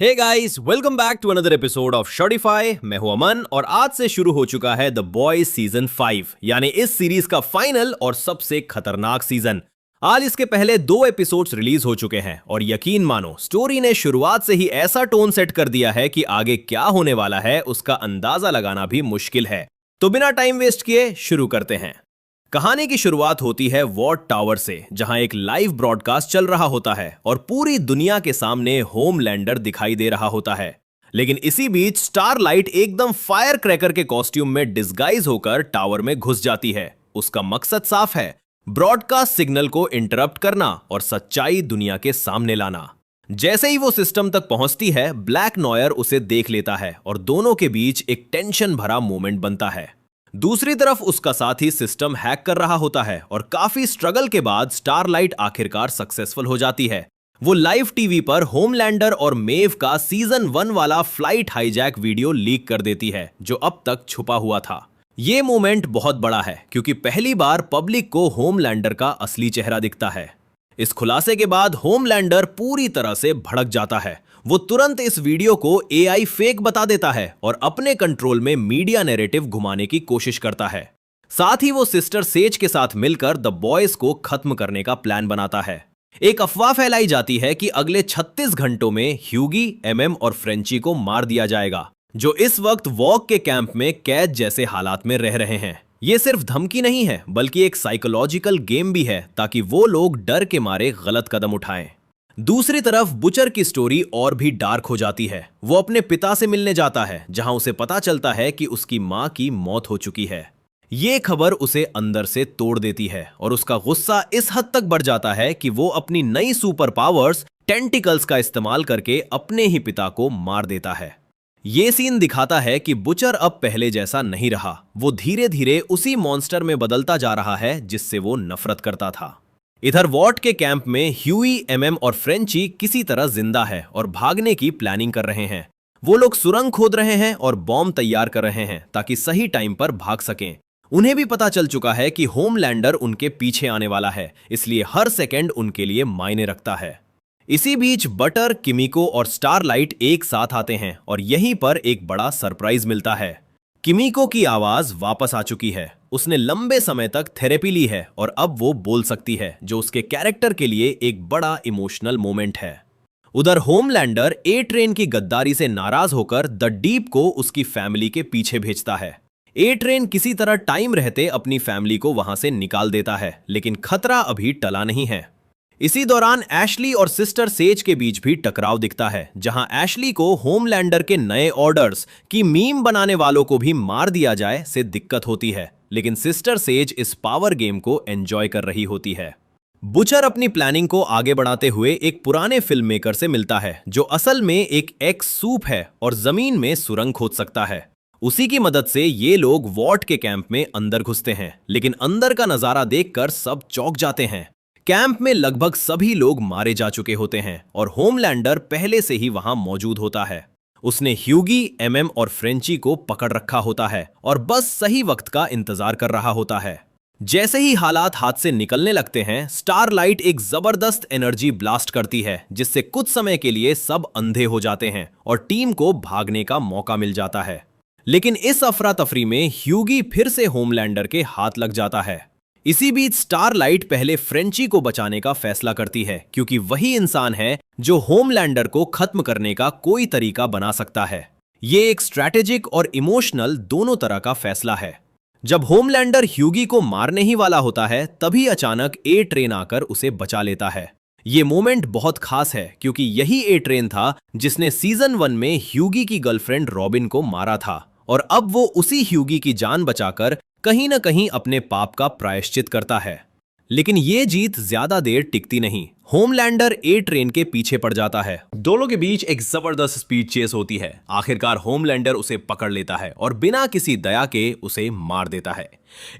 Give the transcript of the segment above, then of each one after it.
Hey guys, welcome back to another episode of Shortify. मैं हूं अमन और आज से शुरू हो चुका है द बॉयज सीजन 5, यानी इस सीरीज का फाइनल और सबसे खतरनाक सीजन। आज इसके पहले 2 एपिसोड्स रिलीज हो चुके हैं और यकीन मानो स्टोरी ने शुरुआत से ही ऐसा टोन सेट कर दिया है कि आगे क्या होने वाला है उसका अंदाजा लगाना भी मुश्किल है। तो बिना टाइम वेस्ट किए शुरू करते हैं। कहानी की शुरुआत होती है वॉट टावर से, जहां एक लाइव ब्रॉडकास्ट चल रहा होता है और पूरी दुनिया के सामने होमलैंडर दिखाई दे रहा होता है। लेकिन इसी बीच स्टारलाइट एकदम फायर क्रैकर के कॉस्ट्यूम में डिस्गाइज होकर टावर में घुस जाती है। उसका मकसद साफ है, ब्रॉडकास्ट सिग्नल को इंटरप्ट करना और सच्चाई दुनिया के सामने लाना। जैसे ही वो सिस्टम तक पहुंचती है, ब्लैक नॉयर उसे देख लेता है और दोनों के बीच एक टेंशन भरा मोमेंट बनता है। दूसरी तरफ उसका साथी सिस्टम हैक कर रहा होता है और काफी स्ट्रगल के बाद स्टारलाइट आखिरकार सक्सेसफुल हो जाती है। वो लाइव टीवी पर होमलैंडर और मेव का सीजन 1 वाला फ्लाइट हाईजैक वीडियो लीक कर देती है, जो अब तक छुपा हुआ था। ये मोमेंट बहुत बड़ा है क्योंकि पहली बार पब्लिक को होमलैंडर का असली चेहरा दिखता है। इस खुलासे के बाद होमलैंडर पूरी तरह से भड़क जाता है। वो तुरंत इस वीडियो को एआई फेक बता देता है और अपने कंट्रोल में मीडिया नैरेटिव घुमाने की कोशिश करता है। साथ ही वो सिस्टर सेज के साथ मिलकर द बॉयज को खत्म करने का प्लान बनाता है। एक अफवाह फैलाई जाती है कि अगले 36 घंटों में ह्यूगी, एमएम और फ्रेंची को मार दिया जाएगा, जो इस वक्त वॉक के कैंप में कैद जैसे हालात में रह रहे हैं। ये सिर्फ धमकी नहीं है, बल्कि एक साइकोलॉजिकल गेम भी है, ताकि वो लोग डर के मारे गलत कदम उठाएं। दूसरी तरफ बुचर की स्टोरी और भी डार्क हो जाती है। वो अपने पिता से मिलने जाता है, जहां उसे पता चलता है कि उसकी मां की मौत हो चुकी है। ये खबर उसे अंदर से तोड़ देती है और उसका गुस्सा इस हद तक बढ़ जाता है कि वो अपनी नई सुपर पावर्स टेंटिकल्स का इस्तेमाल करके अपने ही पिता को मार देता है। ये सीन दिखाता है कि बुचर अब पहले जैसा नहीं रहा। वो धीरे धीरे उसी मॉन्स्टर में बदलता जा रहा है जिससे वो नफरत करता था। इधर वॉट के कैंप में ह्यूई, एमएम और फ्रेंची किसी तरह जिंदा है और भागने की प्लानिंग कर रहे हैं। वो लोग सुरंग खोद रहे हैं और बॉम्ब तैयार कर रहे हैं ताकि सही टाइम पर भाग सकें। उन्हें भी पता चल चुका है कि होमलैंडर उनके पीछे आने वाला है, इसलिए हर सेकंड उनके लिए मायने रखता है। इसी बीच बटर, किमिको और स्टारलाइट एक साथ आते हैं और यहीं पर एक बड़ा सरप्राइज मिलता है। किमिको की आवाज वापस आ चुकी है। उसने लंबे समय तक थेरेपी ली है और अब वो बोल सकती है, जो उसके कैरेक्टर के लिए एक बड़ा इमोशनल मोमेंट है। उधर होमलैंडर ए ट्रेन की गद्दारी से नाराज होकर द डीप को उसकी फैमिली के पीछे भेजता है। ए ट्रेन किसी तरह टाइम रहते अपनी फैमिली को वहां से निकाल देता है, लेकिन खतरा अभी टला नहीं है। इसी दौरान एशली और सिस्टर सेज के बीच भी टकराव दिखता है, जहां एशली को होमलैंडर के नए ऑर्डर्स कि मीम बनाने वालों को भी मार दिया जाए से दिक्कत होती है, लेकिन सिस्टर सेज इस पावर गेम को एंजॉय कर रही होती है। बुचर अपनी प्लानिंग को आगे बढ़ाते हुए एक पुराने फिल्म मेकर से मिलता है, जो असल में एक एक्स सूप है और जमीन में सुरंग खोद सकता है। उसी की मदद से ये लोग वॉट के कैंप में अंदर घुसते हैं, लेकिन अंदर का नजारा देखकर सब चौंक जाते हैं। कैंप में लगभग सभी लोग मारे जा चुके होते हैं और होमलैंडर पहले से ही वहां मौजूद होता है। उसने ह्यूगी, एमएम और फ्रेंची को पकड़ रखा होता है और बस सही वक्त का इंतजार कर रहा होता है। जैसे ही हालात हाथ से निकलने लगते हैं, स्टारलाइट एक जबरदस्त एनर्जी ब्लास्ट करती है, जिससे कुछ समय के लिए सब अंधे हो जाते हैं और टीम को भागने का मौका मिल जाता है। लेकिन इस अफरा तफरी में ह्यूगी फिर से होमलैंडर के हाथ लग जाता है। इसी बीच स्टारलाइट पहले फ्रेंची को बचाने का फैसला करती है, क्योंकि वही इंसान है जो होमलैंडर को खत्म करने का कोई तरीका बना सकता है। ये एक स्ट्रैटेजिक और इमोशनल दोनों तरह का फैसला है। जब होमलैंडर ह्यूगी को मारने ही वाला होता है, तभी अचानक ए ट्रेन आकर उसे बचा लेता है। ये मोमेंट बहुत खास है, क्योंकि यही ए ट्रेन था जिसने सीजन 1 में ह्यूगी की गर्लफ्रेंड रॉबिन को मारा था और अब वो उसी ह्यूगी की जान बचाकर कहीं ना कहीं अपने पाप का प्रायश्चित करता है। लेकिन ये जीत ज्यादा देर टिकती नहीं। होमलैंडर ए ट्रेन के पीछे पड़ जाता है। दोनों के बीच एक जबरदस्त स्पीड चेस होती है। आखिरकार होमलैंडर उसे पकड़ लेता है और बिना किसी दया के उसे मार देता है।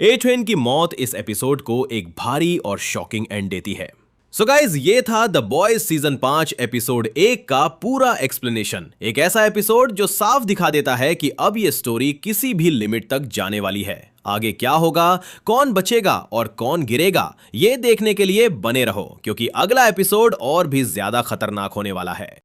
ए ट्रेन की मौत इस एपिसोड को एक भारी और शॉकिंग एंड देती है। सो गाइज, ये था द बॉयज सीजन 5 एपिसोड 1 का पूरा एक्सप्लेनेशन। एक ऐसा एपिसोड जो साफ दिखा देता है कि अब ये स्टोरी किसी भी लिमिट तक जाने वाली है। आगे क्या होगा, कौन बचेगा और कौन गिरेगा, ये देखने के लिए बने रहो, क्योंकि अगला एपिसोड और भी ज्यादा खतरनाक होने वाला है।